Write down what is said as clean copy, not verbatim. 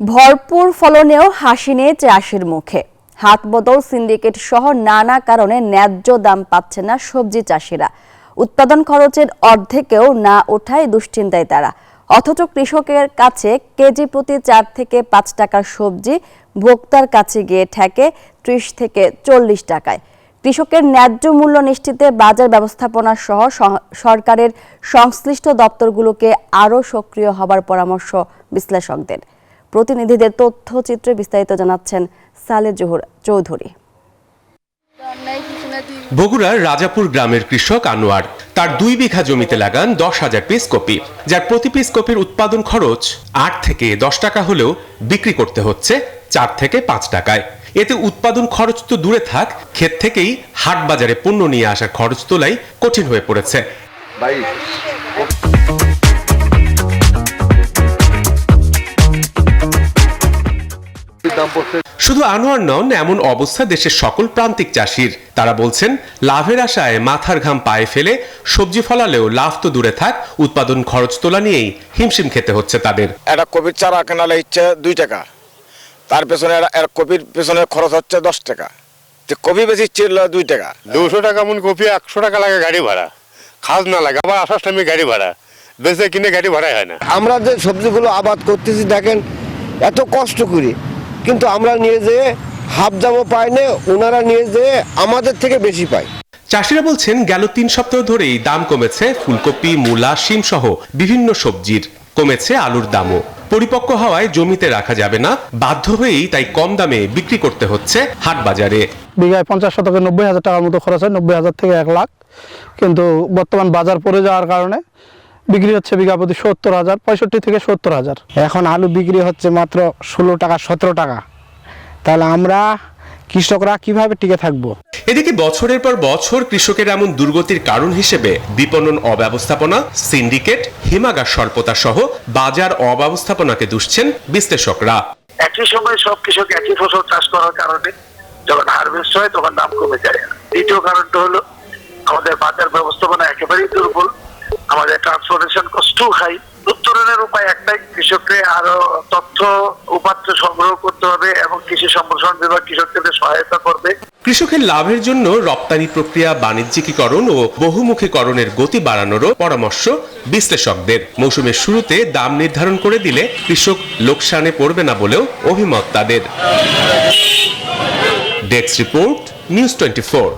ভরপুর ফলনেও হাসি নেই চাষির মুখে। হাত বদল সিন্ডিকেট সহ নানা কারণে ন্যায্য দাম পাচ্ছে না সবজি চাষিরা। উৎপাদন খরচের অর্ধেকেও না ওঠায় দুশ্চিন্তায় তারা। অথচ কৃষকের কাছে কেজি প্রতি 4 থেকে 5 টাকার সবজি ভোক্তার কাছে গিয়ে ঠেকে 30 থেকে 40 টাকায়। কৃষকের ন্যায্য মূল্য নিশ্চিতে বাজার ব্যবস্থাপনা সহ সরকারের সংশ্লিষ্ট দপ্তরগুলোকে আরও সক্রিয় হবার পরামর্শ বিশ্লেষকদের। প্রতিনিধিদের তথ্যচিত্রে বিস্তারিত জানাচ্ছেন সালে জহুর চৌধুরী। বগুড়ার রাজাপুর গ্রামের কৃষক আনোয়ার তার 2 বিঘা জমিতে লাগান 10,000 পিস কপি, যার প্রতি পিস কপির উৎপাদন খরচ 8 থেকে 10 টাকা হলেও বিক্রি করতে হচ্ছে 4 থেকে 5 টাকায়। এতে উৎপাদন খরচ তো দূরে থাক, ক্ষেত থেকেই হাট বাজারে পণ্য নিয়ে আসার খরচ তোলাই কঠিন হয়ে পড়েছে। শুধু আনোয়ার নন, এমন অবস্থা দেশের সকল প্রান্তিক চাষির। তারা বলছেন, লাভের আশায় মাথার ঘাম পায়ে ফেলে সবজি ফলালেও লাভ তো দূরে থাক, উৎপাদন খরচ তোলা নিয়েই হিমশিম খেতে হচ্ছে তাদের। একটা কপির চারা কেনালে ইচ্ছে 2 টাকা, তার পেছনে কপির পেছনে খরচ হচ্ছে 10 টাকা। কপি বেশি ছিল 2 টাকা। 200 টাকা মন কপি, 100 টাকা লাগে গাড়ি ভাড়া, খাজ না লাগে, আবার আসার টাইমে গাড়ি ভাড়া, বেঁচে কিনে গাড়ি ভাড়াই হয় না। আমরা যে সবজিগুলো আবাদ করতেছি দেখেন এত কষ্ট করি, কিন্তু আমরা নিয়ে যেয়ে হাফ দামও পাই না, ওনারা নিয়ে যেয়ে আমাদের থেকে বেশি পায়। চাষিরা বলছেন, গেল 3 সপ্তাহ ধরেই দাম কমেছে ফুলকপি, মূলা, শিম সহ বিভিন্ন সবজির। কমেছে আলুর দামও। পরিপক্ক হওয়ায় জমিতে রাখা যাবে না, বাধ্য হয়েই তাই কম দামে বিক্রি করতে হচ্ছে হাট বাজারে। বিঘায় 50 শতকে 90,000 টাকার মতো খরচ হয়, 90,000 থেকে 1 লাখ। কিন্তু বর্তমান বাজার পড়ে যাওয়ার কারণে বিক্রি হচ্ছে বিঘা প্রতি 70,000, 65 থেকে 70,000। এখন আলু বিক্রি হচ্ছে মাত্র 16 টাকা 17 টাকা। তাহলে আমরা কৃষকরা কিভাবে টিকে থাকবো? এদিকে বছরের পর বছর কৃষকের এমন দুর্গতির কারণ হিসেবে বিপণন অব্যবস্থাপনা, সিন্ডিকেট, হিমাগার স্বল্পতা সহ বাজার অব্যবস্থাপনাকে দুষছেন বিশ্লেষকরা। একই সময় সব কৃষক একই ফসল চাষ করার কারণে যখন হারভেস্ট হয় তখন দাম কমে যায়। দ্বিতীয় কারণটা হলো আমাদের বাজার ব্যবস্থাপনা একেবারেই দুর্বল, আমাদের ট্রান্সপোর্টেশন কস্টও হাই। উত্তরণের উপায় একটাই, কৃষককে আরো তথ্য উপাত্ত সংগ্রহ করতে হবে এবং কৃষি সম্প্রসারণ বিভাগ কৃষকদের সহায়তা করবে। কৃষকের লাভের জন্য রপ্তানি প্রক্রিয়া বাণিজ্যিকীকরণ ও বহুমুখীকরণের গতি বাড়ানোরও পরামর্শ বিশ্লেষকদের। মৌসুমের শুরুতে দাম নির্ধারণ করে দিলে কৃষক লোকসানে পড়বে না বলেও অভিমত তাদের। Desk report, news 24।